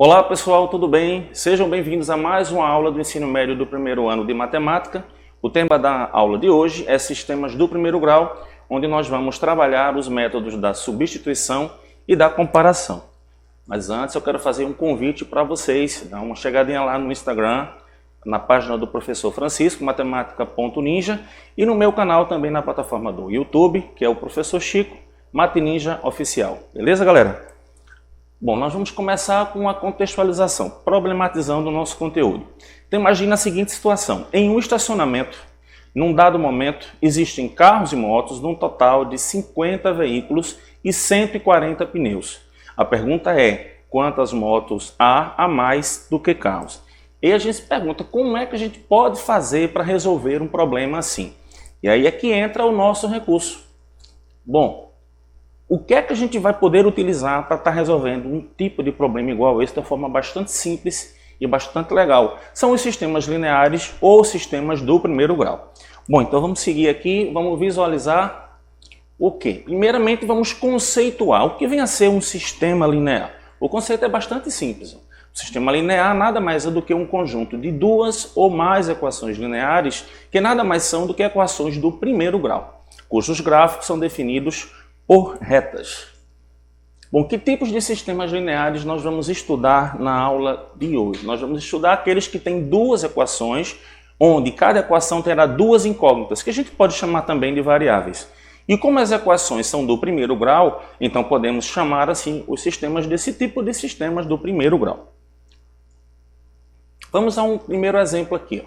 Olá pessoal, tudo bem? Sejam bem-vindos a mais uma aula do ensino médio do primeiro ano de matemática. O tema da aula de hoje é sistemas do primeiro grau, onde nós vamos trabalhar os métodos da substituição e da comparação. Mas antes eu quero fazer um convite para vocês, dar uma chegadinha lá no Instagram, na página do professor Francisco, matemática.ninja, e no meu canal também na plataforma do YouTube, que é o professor Chico, Mate Ninja Oficial. Beleza, galera? Bom, nós vamos começar com uma contextualização, problematizando o nosso conteúdo. Então imagine a seguinte situação: em um estacionamento, num dado momento, existem carros e motos num total de 50 veículos e 140 pneus. A pergunta é, quantas motos há a mais do que carros? E a gente se pergunta, como é que a gente pode fazer para resolver um problema assim? E aí é que entra o nosso recurso. Bom, o que é que a gente vai poder utilizar para estar resolvendo um tipo de problema igual a esse de uma forma bastante simples e bastante legal? São os sistemas lineares ou sistemas do primeiro grau. Bom, então vamos seguir aqui, vamos visualizar o quê? Primeiramente vamos conceituar o que vem a ser um sistema linear. O conceito é bastante simples. O sistema linear nada mais é do que um conjunto de duas ou mais equações lineares que nada mais são do que equações do primeiro grau, cujos gráficos são definidos por retas. Bom, que tipos de sistemas lineares nós vamos estudar na aula de hoje? Nós vamos estudar aqueles que têm duas equações, onde cada equação terá duas incógnitas, que a gente pode chamar também de variáveis. E como as equações são do primeiro grau, então podemos chamar assim os sistemas desse tipo de sistemas do primeiro grau. Vamos a um primeiro exemplo aqui.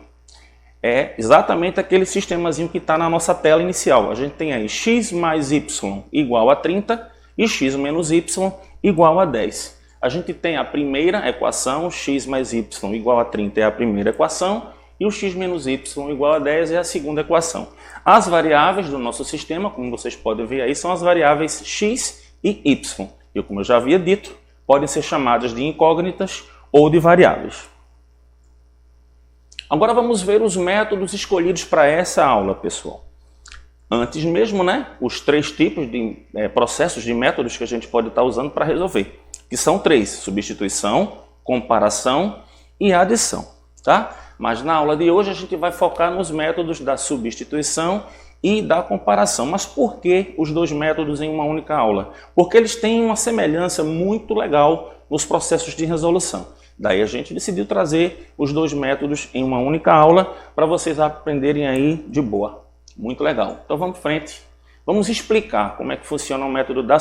É exatamente aquele sistemazinho que está na nossa tela inicial. A gente tem aí x mais y igual a 30 e x menos y igual a 10. A gente tem a primeira equação, x mais y igual a 30 é a primeira equação, e o x menos y igual a 10 é a segunda equação. As variáveis do nosso sistema, como vocês podem ver aí, são as variáveis x e y. E como eu já havia dito, podem ser chamadas de incógnitas ou de variáveis. Agora vamos ver os métodos escolhidos para essa aula, pessoal. Antes mesmo, os três tipos de processos de métodos que a gente pode estar usando para resolver, que são três: substituição, comparação e adição, tá? Mas na aula de hoje a gente vai focar nos métodos da substituição e da comparação. Mas por que os dois métodos em uma única aula? Porque eles têm uma semelhança muito legal nos processos de resolução. Daí a gente decidiu trazer os dois métodos em uma única aula para vocês aprenderem aí de boa. Muito legal. Então vamos em frente. Vamos explicar como é que funciona o método da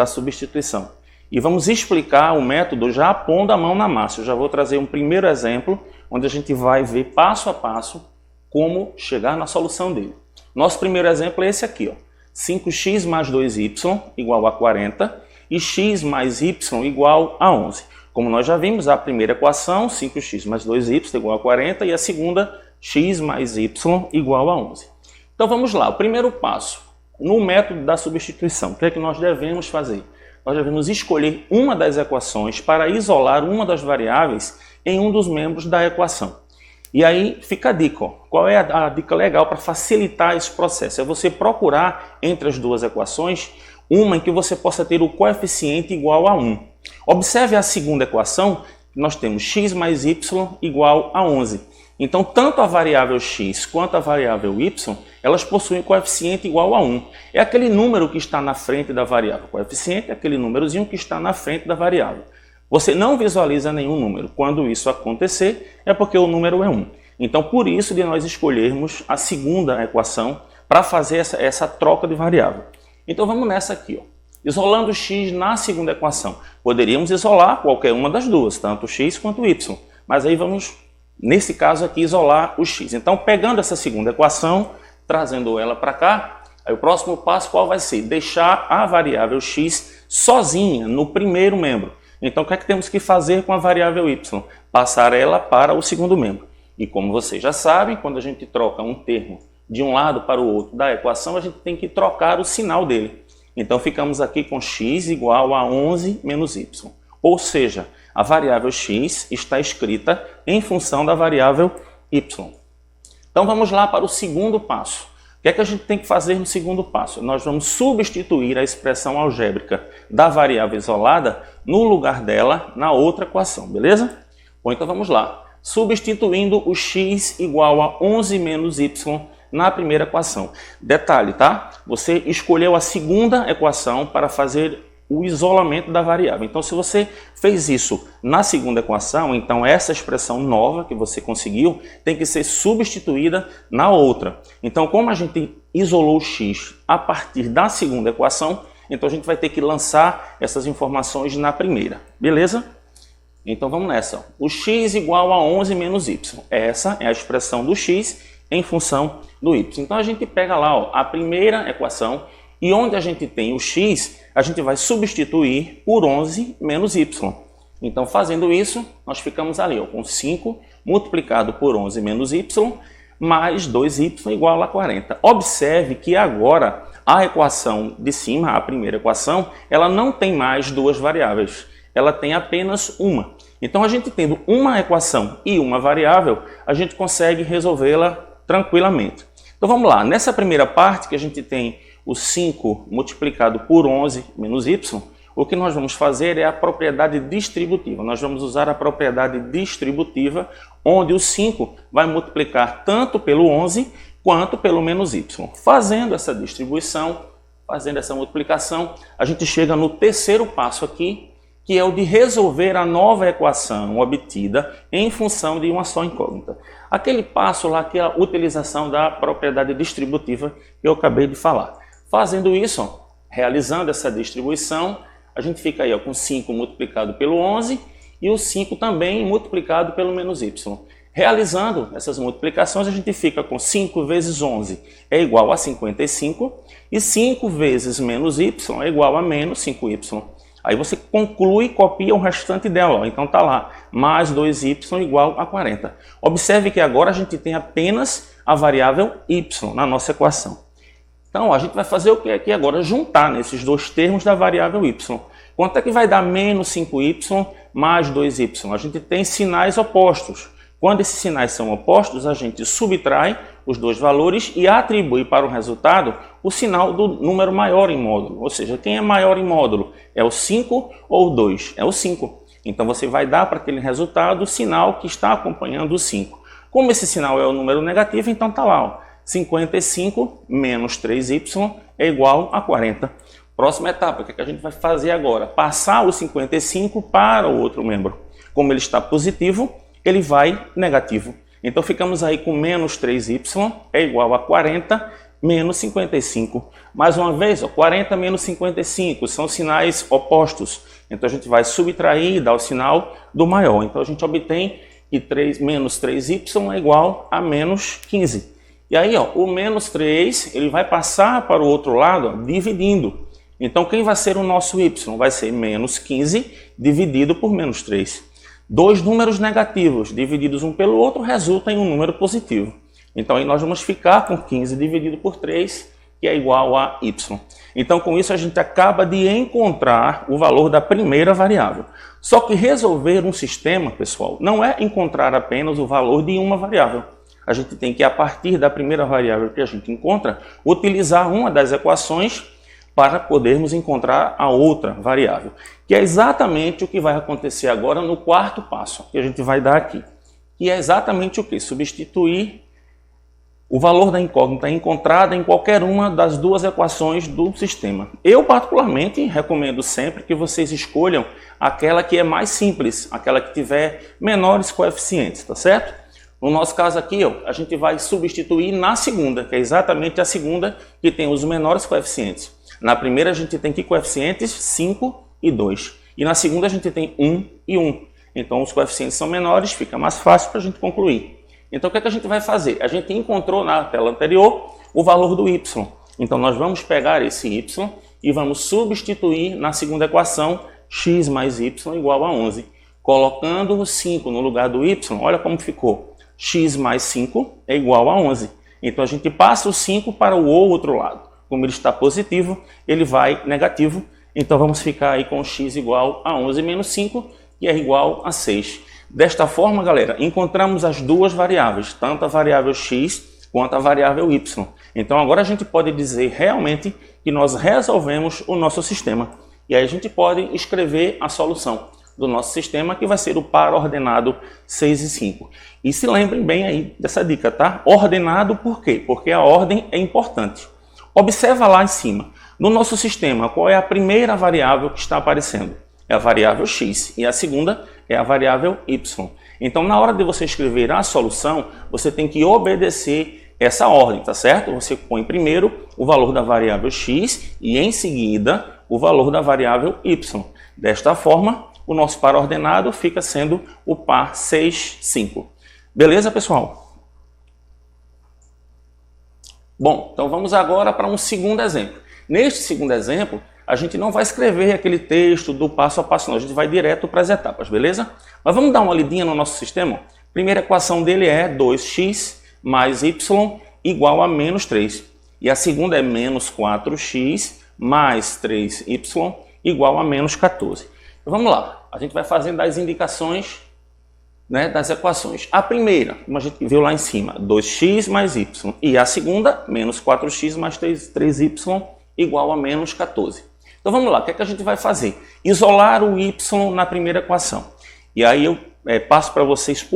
substituição. E vamos explicar o método já pondo a mão na massa. Eu já vou trazer um primeiro exemplo, onde a gente vai ver passo a passo como chegar na solução dele. Nosso primeiro exemplo é esse aqui, ó. 5x mais 2y igual a 40 e x mais y igual a 11. Como nós já vimos, a primeira equação, 5x mais 2y igual a 40, e a segunda, x mais y igual a 11. Então vamos lá, o primeiro passo, no método da substituição, o que é que nós devemos fazer? Nós devemos escolher uma das equações para isolar uma das variáveis em um dos membros da equação. E aí fica a dica, ó. Qual é a dica legal para facilitar esse processo? É você procurar entre as duas equações uma em que você possa ter o coeficiente igual a 1. Observe a segunda equação, nós temos x mais y igual a 11. Então, tanto a variável x quanto a variável y, elas possuem coeficiente igual a 1. É aquele número que está na frente da variável. O coeficiente é aquele númerozinho que está na frente da variável. Você não visualiza nenhum número. Quando isso acontecer, é porque o número é 1. Então, por isso de nós escolhermos a segunda equação para fazer essa troca de variável. Então, vamos nessa aqui, ó. Isolando x na segunda equação. Poderíamos isolar qualquer uma das duas, tanto x quanto y. Mas aí vamos, nesse caso aqui, isolar o x. Então, pegando essa segunda equação, trazendo ela para cá, aí o próximo passo qual vai ser? Deixar a variável x sozinha no primeiro membro. Então, o que é que temos que fazer com a variável y? Passar ela para o segundo membro. E como vocês já sabem, quando a gente troca um termo de um lado para o outro da equação, a gente tem que trocar o sinal dele. Então, ficamos aqui com x igual a 11 menos y. Ou seja, a variável x está escrita em função da variável y. Então, vamos lá para o segundo passo. que é que a gente tem que fazer no segundo passo? Nós vamos substituir a expressão algébrica da variável isolada no lugar dela na outra equação, beleza? Bom, então vamos lá. Substituindo o x igual a 11 menos y na primeira equação. Detalhe, tá? Você escolheu a segunda equação para fazer o isolamento da variável. Então, se você fez isso na segunda equação, então essa expressão nova que você conseguiu tem que ser substituída na outra. Então, como a gente isolou o x a partir da segunda equação, então a gente vai ter que lançar essas informações na primeira. Beleza? Então, vamos nessa. O x igual a 11 menos y. Essa é a expressão do x em função do y. Então, a gente pega lá a primeira equação e onde a gente tem o x, a gente vai substituir por 11 menos y. Então, fazendo isso, nós ficamos ali com 5 multiplicado por 11 menos y, mais 2y igual a 40. Observe que agora a equação de cima, a primeira equação, ela não tem mais duas variáveis. Ela tem apenas uma. Então, a gente tendo uma equação e uma variável, a gente consegue resolvê-la tranquilamente. Então, vamos lá. Nessa primeira parte que a gente tem o 5 multiplicado por 11 menos y, o que nós vamos fazer é a propriedade distributiva. Nós vamos usar a propriedade distributiva, onde o 5 vai multiplicar tanto pelo 11 quanto pelo menos y. Fazendo essa distribuição, fazendo essa multiplicação, a gente chega no terceiro passo aqui, que é o de resolver a nova equação obtida em função de uma só incógnita. Aquele passo lá que é a utilização da propriedade distributiva que eu acabei de falar. Fazendo isso, realizando essa distribuição, a gente fica aí com 5 multiplicado pelo 11 e o 5 também multiplicado pelo menos y. Realizando essas multiplicações, a gente fica com 5 vezes 11 é igual a 55 e 5 vezes menos y é igual a menos 5y. Aí você conclui e copia o restante dela. Então está lá, mais 2y igual a 40. Observe que agora a gente tem apenas a variável y na nossa equação. Então, a gente vai fazer o que aqui agora? Juntar nesses dois termos da variável y. Quanto é que vai dar menos 5y mais 2y? A gente tem sinais opostos. Quando esses sinais são opostos, a gente subtrai os dois valores e atribui para o resultado o sinal do número maior em módulo. Ou seja, quem é maior em módulo? É o 5 ou o 2? É o 5. Então, você vai dar para aquele resultado o sinal que está acompanhando o 5. Como esse sinal é o número negativo, então está lá, 55 menos 3y é igual a 40. Próxima etapa, o que a gente vai fazer agora? Passar o 55 para o outro membro. Como ele está positivo, ele vai negativo. Então ficamos aí com menos 3y é igual a 40 menos 55. Mais uma vez, 40 menos 55 são sinais opostos. Então a gente vai subtrair e dar o sinal do maior. Então a gente obtém que menos 3y é igual a menos 15. E aí, o menos 3, ele vai passar para o outro lado, dividindo. Então, quem vai ser o nosso y? Vai ser menos 15 dividido por menos 3. Dois números negativos divididos um pelo outro resultam em um número positivo. Então, aí nós vamos ficar com 15 dividido por 3, que é igual a y. Então, com isso, a gente acaba de encontrar o valor da primeira variável. Só que resolver um sistema, pessoal, não é encontrar apenas o valor de uma variável. A gente tem que, a partir da primeira variável que a gente encontra, utilizar uma das equações para podermos encontrar a outra variável. Que é exatamente o que vai acontecer agora no quarto passo, que a gente vai dar aqui. Que é exatamente o que? Substituir o valor da incógnita encontrada em qualquer uma das duas equações do sistema. Eu, particularmente, recomendo sempre que vocês escolham aquela que é mais simples, aquela que tiver menores coeficientes, tá certo? No nosso caso aqui, a gente vai substituir na segunda, que é exatamente a segunda que tem os menores coeficientes. Na primeira a gente tem que coeficientes 5 e 2. E na segunda a gente tem 1 e 1. Então os coeficientes são menores, fica mais fácil para a gente concluir. Então o que é que a gente vai fazer? A gente encontrou na tela anterior o valor do y. Então nós vamos pegar esse y e vamos substituir na segunda equação x mais y igual a 11. Colocando o 5 no lugar do y, olha como ficou. X mais 5 é igual a 11. Então a gente passa o 5 para o outro lado. Como ele está positivo, ele vai negativo. Então vamos ficar aí com x igual a 11 menos 5, que é igual a 6. Desta forma, galera, encontramos as duas variáveis, tanto a variável x quanto à variável y. Então agora a gente pode dizer realmente que nós resolvemos o nosso sistema. E aí a gente pode escrever a solução do nosso sistema, que vai ser o par ordenado 6 e 5. E se lembrem bem aí dessa dica, tá? Ordenado por quê? Porque a ordem é importante. Observa lá em cima. No nosso sistema, qual é a primeira variável que está aparecendo? É a variável x. E a segunda é a variável y. Então, na hora de você escrever a solução, você tem que obedecer essa ordem, tá certo? Você põe primeiro o valor da variável x e, em seguida, o valor da variável y. Desta forma, o nosso par ordenado fica sendo o par 6, 5. Beleza, pessoal? Bom, então vamos agora para um segundo exemplo. Neste segundo exemplo, a gente não vai escrever aquele texto do passo a passo, não. A gente vai direto para as etapas, beleza? Mas vamos dar uma olhadinha no nosso sistema? A primeira equação dele é 2x mais y igual a menos 3. E a segunda é menos 4x mais 3y igual a menos 14. Vamos lá, a gente vai fazendo as indicações, né, das equações. A primeira, como a gente viu lá em cima, 2x mais y. E a segunda, menos 4x mais 3y igual a menos 14. Então vamos lá, o que é que a gente vai fazer? Isolar o y na primeira equação. E aí eu passo para vocês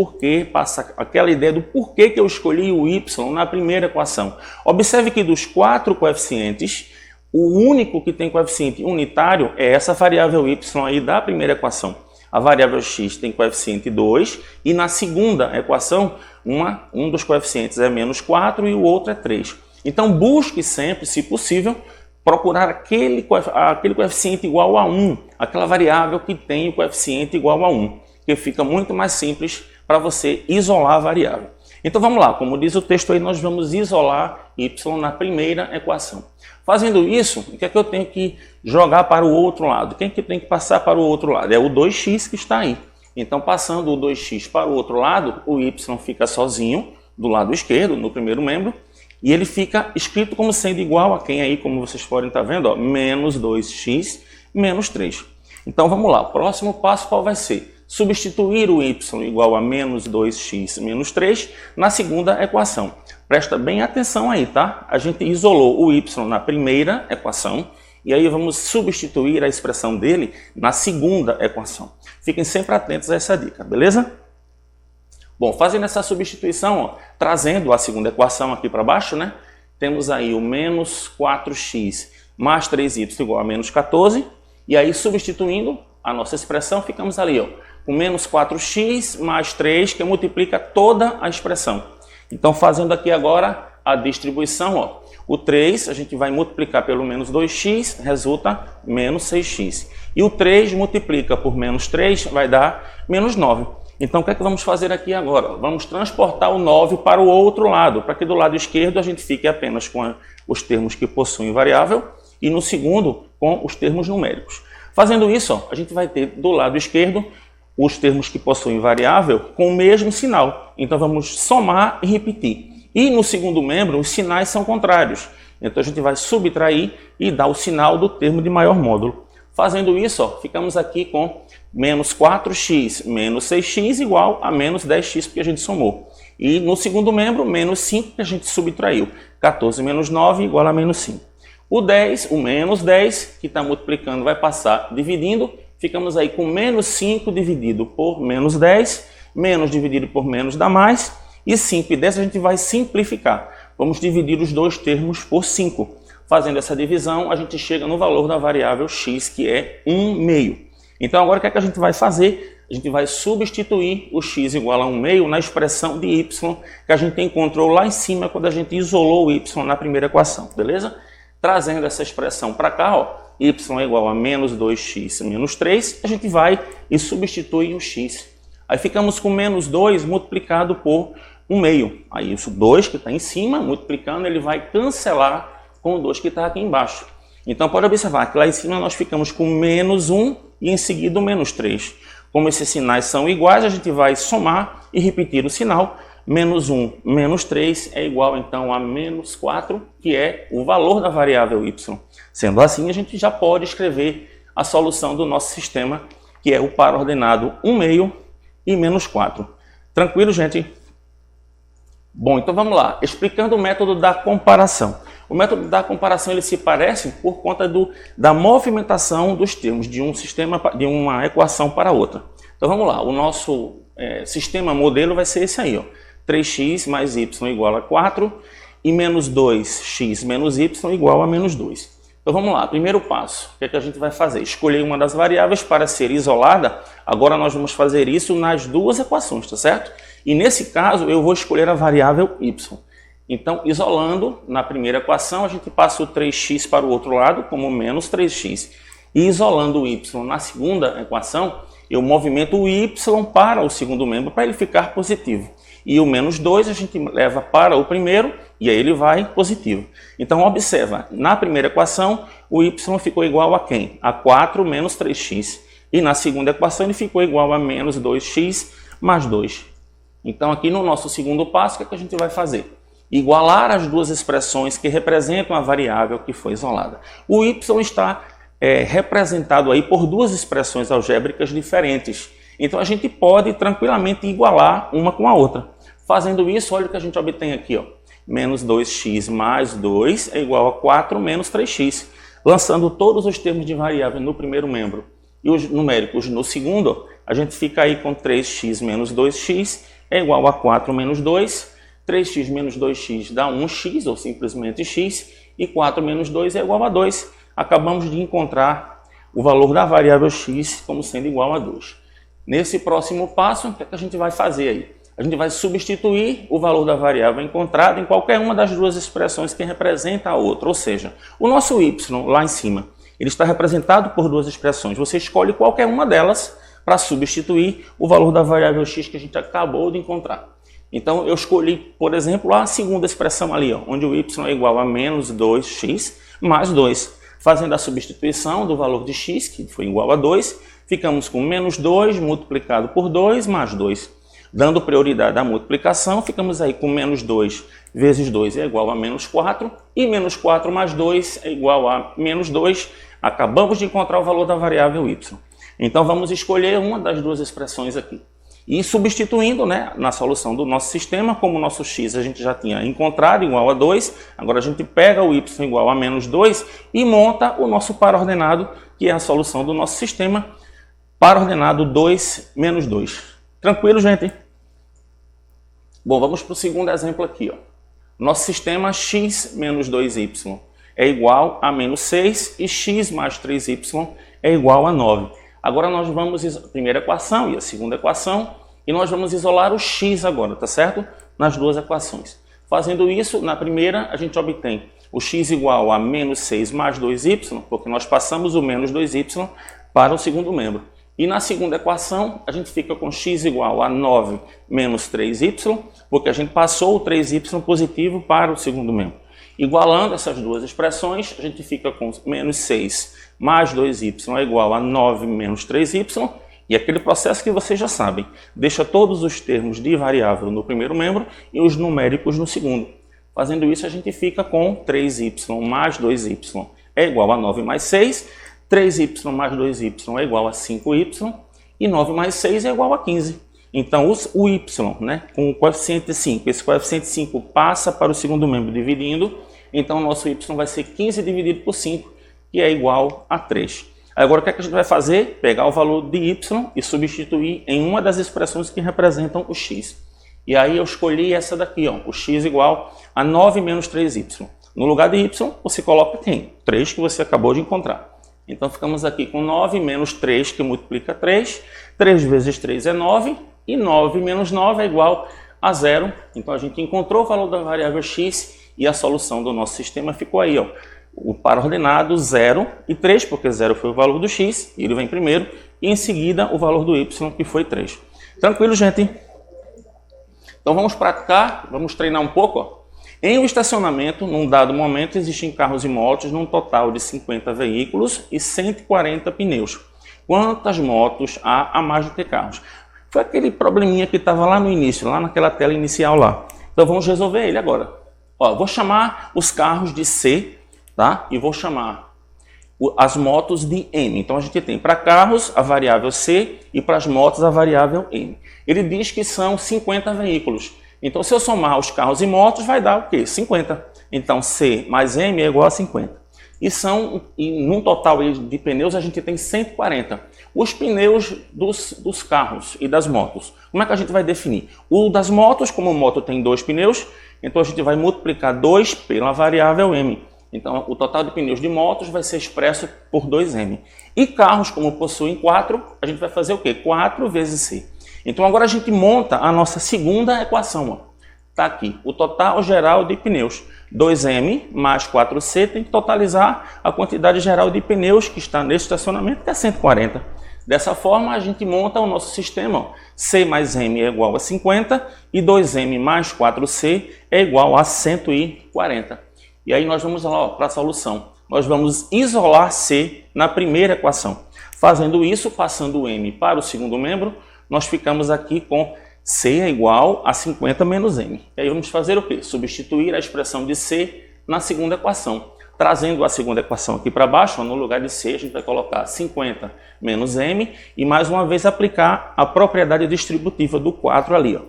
passa aquela ideia do porquê que eu escolhi o y na primeira equação. Observe que dos 4 coeficientes, o único que tem coeficiente unitário é essa variável y aí da primeira equação. A variável x tem coeficiente 2 e na segunda equação um dos coeficientes é menos 4 e o outro é 3. Então busque sempre, se possível, procurar aquele coeficiente igual a 1, aquela variável que tem o coeficiente igual a 1, que fica muito mais simples para você isolar a variável. Então vamos lá, como diz o texto aí, nós vamos isolar y na primeira equação. Fazendo isso, o que é que eu tenho que jogar para o outro lado? Quem que tem que passar para o outro lado? É o 2x que está aí. Então, passando o 2x para o outro lado, o y fica sozinho do lado esquerdo, no primeiro membro, e ele fica escrito como sendo igual a quem aí, como vocês podem estar vendo, ó, menos 2x menos 3. Então, vamos lá. O próximo passo qual vai ser? Substituir o y igual a menos 2x menos 3 na segunda equação. Presta bem atenção aí, tá? A gente isolou o y na primeira equação e aí vamos substituir a expressão dele na segunda equação. Fiquem sempre atentos a essa dica, beleza? Bom, fazendo essa substituição, ó, trazendo a segunda equação aqui para baixo, né? Temos aí o menos 4x mais 3y igual a menos 14. E aí, substituindo a nossa expressão, ficamos ali, ó, com menos 4x mais 3, que multiplica toda a expressão. Então, fazendo aqui agora a distribuição, ó, o 3 a gente vai multiplicar pelo menos 2x, resulta menos 6x. E o 3 multiplica por menos 3, vai dar menos 9. Então, o que é que vamos fazer aqui agora? Vamos transportar o 9 para o outro lado, para que do lado esquerdo a gente fique apenas com os termos que possuem variável e no segundo com os termos numéricos. Fazendo isso, ó, a gente vai ter do lado esquerdo os termos que possuem variável com o mesmo sinal. Então, vamos somar e repetir. E no segundo membro, os sinais são contrários. Então, a gente vai subtrair e dar o sinal do termo de maior módulo. Fazendo isso, ó, ficamos aqui com menos 4x menos 6x igual a menos 10x, porque a gente somou. E no segundo membro, menos 5, que a gente subtraiu. 14 menos 9 igual a menos 5. O 10, o menos 10, que está multiplicando, vai passar dividindo. Ficamos aí com menos 5 dividido por menos 10, menos dividido por menos dá mais. E 5 e 10 a gente vai simplificar. Vamos dividir os dois termos por 5. Fazendo essa divisão, a gente chega no valor da variável x, que é 1/2. Então, agora o que é que a gente vai fazer? A gente vai substituir o x igual a 1/2 na expressão de y que a gente encontrou lá em cima quando a gente isolou o y na primeira equação, beleza? Trazendo essa expressão para cá, ó, y é igual a menos 2x menos 3, a gente vai e substitui o x. Aí ficamos com menos 2 multiplicado por 1/2. Aí isso 2 que está em cima, multiplicando, ele vai cancelar com o 2 que está aqui embaixo. Então pode observar que lá em cima nós ficamos com menos 1 e em seguida o menos 3. Como esses sinais são iguais, a gente vai somar e repetir o sinal. Menos 1 menos 3 é igual então a menos 4, que é o valor da variável y. Sendo assim, a gente já pode escrever a solução do nosso sistema, que é o par ordenado 1/2 e menos 4. Tranquilo, gente? Bom, então vamos lá. Explicando o método da comparação. O método da comparação ele se parece por conta da movimentação dos termos de um sistema, de uma equação para outra. Então vamos lá. O nosso sistema modelo vai ser esse aí, ó. 3x mais y igual a 4 e menos 2x menos y igual a menos 2. Então vamos lá, primeiro passo, o que é que a gente vai fazer? Escolher uma das variáveis para ser isolada. Agora nós vamos fazer isso nas duas equações, tá certo? E nesse caso eu vou escolher a variável y. Então, isolando, na primeira equação a gente passa o 3x para o outro lado como menos 3x. E isolando o y na segunda equação, eu movimento o y para o segundo membro para ele ficar positivo. E o menos 2 a gente leva para o primeiro e aí ele vai positivo. Então observa, na primeira equação o y ficou igual a quem? A 4 menos 3x. E na segunda equação ele ficou igual a menos 2x mais 2. Então aqui no nosso segundo passo, o que é que a gente vai fazer? Igualar as duas expressões que representam a variável que foi isolada. O y está representado aí por duas expressões algébricas diferentes. Então a gente pode tranquilamente igualar uma com a outra. Fazendo isso, olha o que a gente obtém aqui, ó. Menos 2x mais 2 é igual a 4 menos 3x. Lançando todos os termos de variável no primeiro membro e os numéricos no segundo, a gente fica aí com 3x menos 2x é igual a 4 menos 2. 3x menos 2x dá 1x, ou simplesmente x, e 4 menos 2 é igual a 2. Acabamos de encontrar o valor da variável x como sendo igual a 2. Nesse próximo passo, o que é que a gente vai fazer aí? A gente vai substituir o valor da variável encontrada em qualquer uma das duas expressões que representa a outra. Ou seja, o nosso y lá em cima, ele está representado por duas expressões. Você escolhe qualquer uma delas para substituir o valor da variável x que a gente acabou de encontrar. Então eu escolhi, por exemplo, a segunda expressão ali, ó, onde o y é igual a menos 2x mais 2. Fazendo a substituição do valor de x, que foi igual a 2, ficamos com menos 2 multiplicado por 2 mais 2. Dando prioridade à multiplicação, ficamos aí com menos 2 vezes 2 é igual a menos 4. E menos 4 mais 2 é igual a menos 2. Acabamos de encontrar o valor da variável y. Então vamos escolher uma das duas expressões aqui. E substituindo, né, na solução do nosso sistema, como o nosso x a gente já tinha encontrado igual a 2, agora a gente pega o y igual a menos 2 e monta o nosso par ordenado, que é a solução do nosso sistema, par ordenado 2 menos 2. Tranquilo, gente? Bom, vamos para o segundo exemplo aqui, ó. Nosso sistema x menos 2y é igual a menos 6 e x mais 3y é igual a 9. Agora nós vamos, a primeira equação e a segunda equação, e nós vamos isolar o x agora, tá certo? Nas duas equações. Fazendo isso, na primeira a gente obtém o x igual a menos 6 mais 2y, porque nós passamos o menos 2y para o segundo membro. E na segunda equação, a gente fica com x igual a 9 menos 3y, porque a gente passou o 3y positivo para o segundo membro. Igualando essas duas expressões, a gente fica com menos 6 mais 2y é igual a 9 menos 3y, e aquele processo que vocês já sabem, deixa todos os termos de variável no primeiro membro e os numéricos no segundo. Fazendo isso, a gente fica com 3y mais 2y é igual a 9 mais 6, 3y mais 2y é igual a 5y e 9 mais 6 é igual a 15. Então o y, né, com o coeficiente 5, esse coeficiente 5 passa para o segundo membro dividindo, então o nosso y vai ser 15 dividido por 5, que é igual a 3. Agora o que é que a gente vai fazer? Pegar o valor de y e substituir em uma das expressões que representam o x. E aí eu escolhi essa daqui, ó, o x igual a 9 menos 3y. No lugar de y, você coloca quem? 3 que você acabou de encontrar. Então ficamos aqui com 9 menos 3, que multiplica 3. 3 vezes 3 é 9. E 9 menos 9 é igual a 0. Então a gente encontrou o valor da variável x e a solução do nosso sistema ficou aí, ó. O par ordenado 0 e 3, porque 0 foi o valor do x, ele vem primeiro. E em seguida o valor do y, que foi 3. Tranquilo, gente? Então vamos praticar, vamos treinar um pouco, ó. Em um estacionamento, num dado momento, existem carros e motos num total de 50 veículos e 140 pneus. Quantas motos há a mais do que carros? Foi aquele probleminha que estava lá no início, lá naquela tela inicial lá. Então vamos resolver ele agora. Ó, vou chamar os carros de C, tá? E vou chamar as motos de M. Então a gente tem para carros a variável C e para as motos a variável M. Ele diz que são 50 veículos. Então, se eu somar os carros e motos, vai dar o quê? 50. Então, C mais M é igual a 50. E num total de pneus, a gente tem 140. Os pneus dos carros e das motos. Como é que a gente vai definir? O das motos, como a moto tem 2 pneus, então a gente vai multiplicar 2 pela variável M. Então, o total de pneus de motos vai ser expresso por 2M. E carros, como possuem 4, a gente vai fazer o quê? 4 vezes C. Então, agora a gente monta a nossa segunda equação. Está aqui, o total geral de pneus. 2M mais 4C tem que totalizar a quantidade geral de pneus que está nesse estacionamento, que é 140. Dessa forma, a gente monta o nosso sistema. C mais M é igual a 50 e 2M mais 4C é igual a 140. E aí nós vamos lá para a solução. Nós vamos isolar C na primeira equação. Fazendo isso, passando o M para o segundo membro, nós ficamos aqui com C é igual a 50 menos M. E aí vamos fazer o quê? Substituir a expressão de C na segunda equação. Trazendo a segunda equação aqui para baixo, no lugar de C, a gente vai colocar 50 menos M e mais uma vez aplicar a propriedade distributiva do 4 ali. Ó.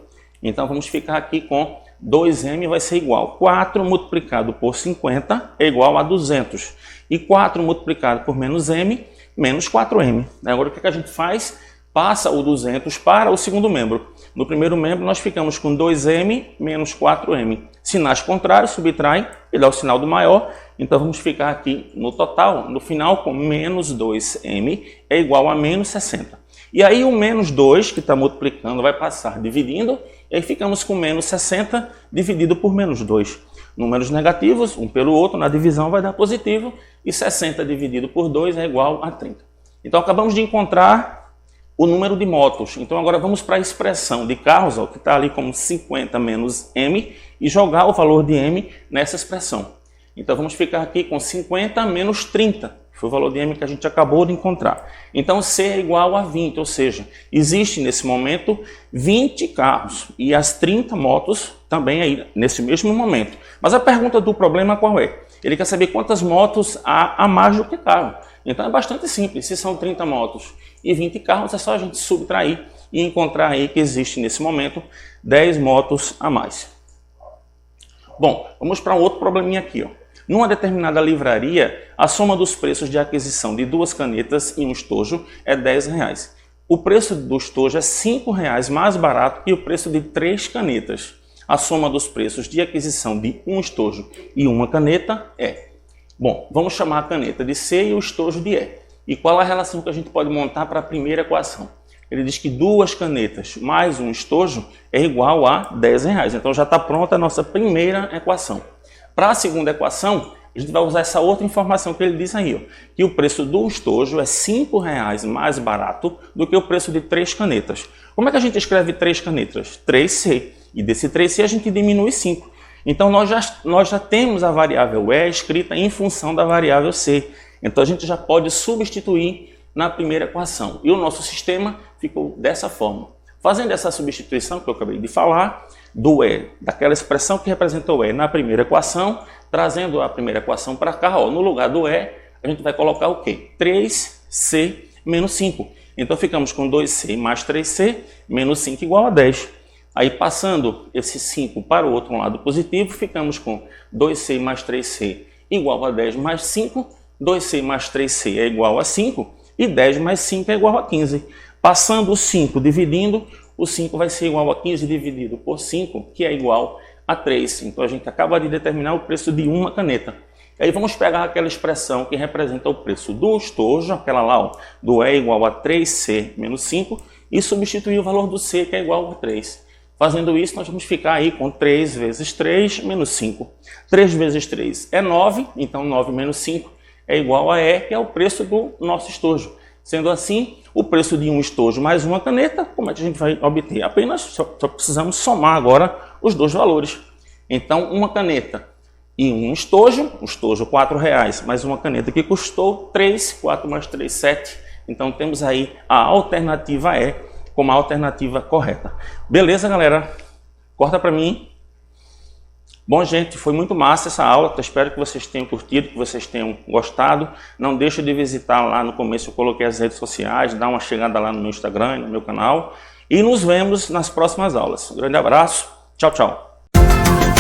Então vamos ficar aqui com 2M vai ser igual. 4 multiplicado por 50 é igual a 200. E 4 multiplicado por menos M, menos 4M. Agora o que a gente faz? Passa o 200 para o segundo membro. No primeiro membro nós ficamos com 2M menos 4M. Sinais contrários, subtrai e dá o sinal do maior. Então vamos ficar aqui no total, no final, com menos 2M é igual a menos 60. E aí o menos 2, que está multiplicando, vai passar dividindo. E aí ficamos com menos 60 dividido por menos 2. Números negativos, um pelo outro, na divisão vai dar positivo. E 60 dividido por 2 é igual a 30. Então acabamos de encontrar o número de motos. Então agora vamos para a expressão de carros, ó, que está ali como 50 menos M, e jogar o valor de M nessa expressão. Então vamos ficar aqui com 50 menos 30, que foi o valor de M que a gente acabou de encontrar. Então C é igual a 20, ou seja, existe nesse momento 20 carros e as 30 motos também aí nesse mesmo momento. Mas a pergunta do problema qual é? Ele quer saber quantas motos há a mais do que carro. Então é bastante simples, se são 30 motos e 20 carros, é só a gente subtrair e encontrar aí que existe nesse momento 10 motos a mais. Bom, vamos para um outro probleminha aqui. Ó. Numa determinada livraria, a soma dos preços de aquisição de 2 canetas e um estojo é R$10. O preço do estojo é R$5 mais barato que o preço de 3 canetas. A soma dos preços de aquisição de um estojo e uma caneta é... Bom, vamos chamar a caneta de C e o estojo de E. E qual a relação que a gente pode montar para a primeira equação? Ele diz que 2 canetas mais um estojo é igual a R$10. Então já está pronta a nossa primeira equação. Para a segunda equação, a gente vai usar essa outra informação que ele diz aí, ó, que o preço do estojo é R$5 mais barato do que o preço de 3 canetas. Como é que a gente escreve 3 canetas? 3C. E desse 3C a gente diminui 5. Então nós já temos a variável E escrita em função da variável C. Então a gente já pode substituir na primeira equação. E o nosso sistema ficou dessa forma. Fazendo essa substituição que eu acabei de falar, do E, daquela expressão que representa o E na primeira equação, trazendo a primeira equação para cá, ó, no lugar do E, a gente vai colocar o quê? 3C menos 5. Então ficamos com 2C mais 3C menos 5 igual a 10. Aí passando esse 5 para o outro lado positivo, ficamos com 2C mais 3C igual a 10 mais 5. 2C mais 3C é igual a 5 e 10 mais 5 é igual a 15. Passando o 5 dividindo, o 5 vai ser igual a 15 dividido por 5, que é igual a 3. Então a gente acaba de determinar o preço de uma caneta. E aí vamos pegar aquela expressão que representa o preço do estojo, aquela lá, ó, do E igual a 3C menos 5, e substituir o valor do C, que é igual a 3. Fazendo isso, nós vamos ficar aí com 3 vezes 3 menos 5. 3 vezes 3 é 9, então 9 menos 5 é igual a E, que é o preço do nosso estojo. Sendo assim, o preço de um estojo mais uma caneta, como é que a gente vai obter? Apenas só precisamos somar agora os dois valores. Então, uma caneta e um estojo, o estojo R$4, mais uma caneta que custou 3, 4 mais 3, 7. Então, temos aí a alternativa E como a alternativa correta. Beleza, galera? Corta para mim. Bom, gente, foi muito massa essa aula. Eu espero que vocês tenham curtido, que vocês tenham gostado. Não deixe de visitar lá no começo, eu coloquei as redes sociais, dá uma chegada lá no meu Instagram e no meu canal. E nos vemos nas próximas aulas. Um grande abraço Tchau, tchau.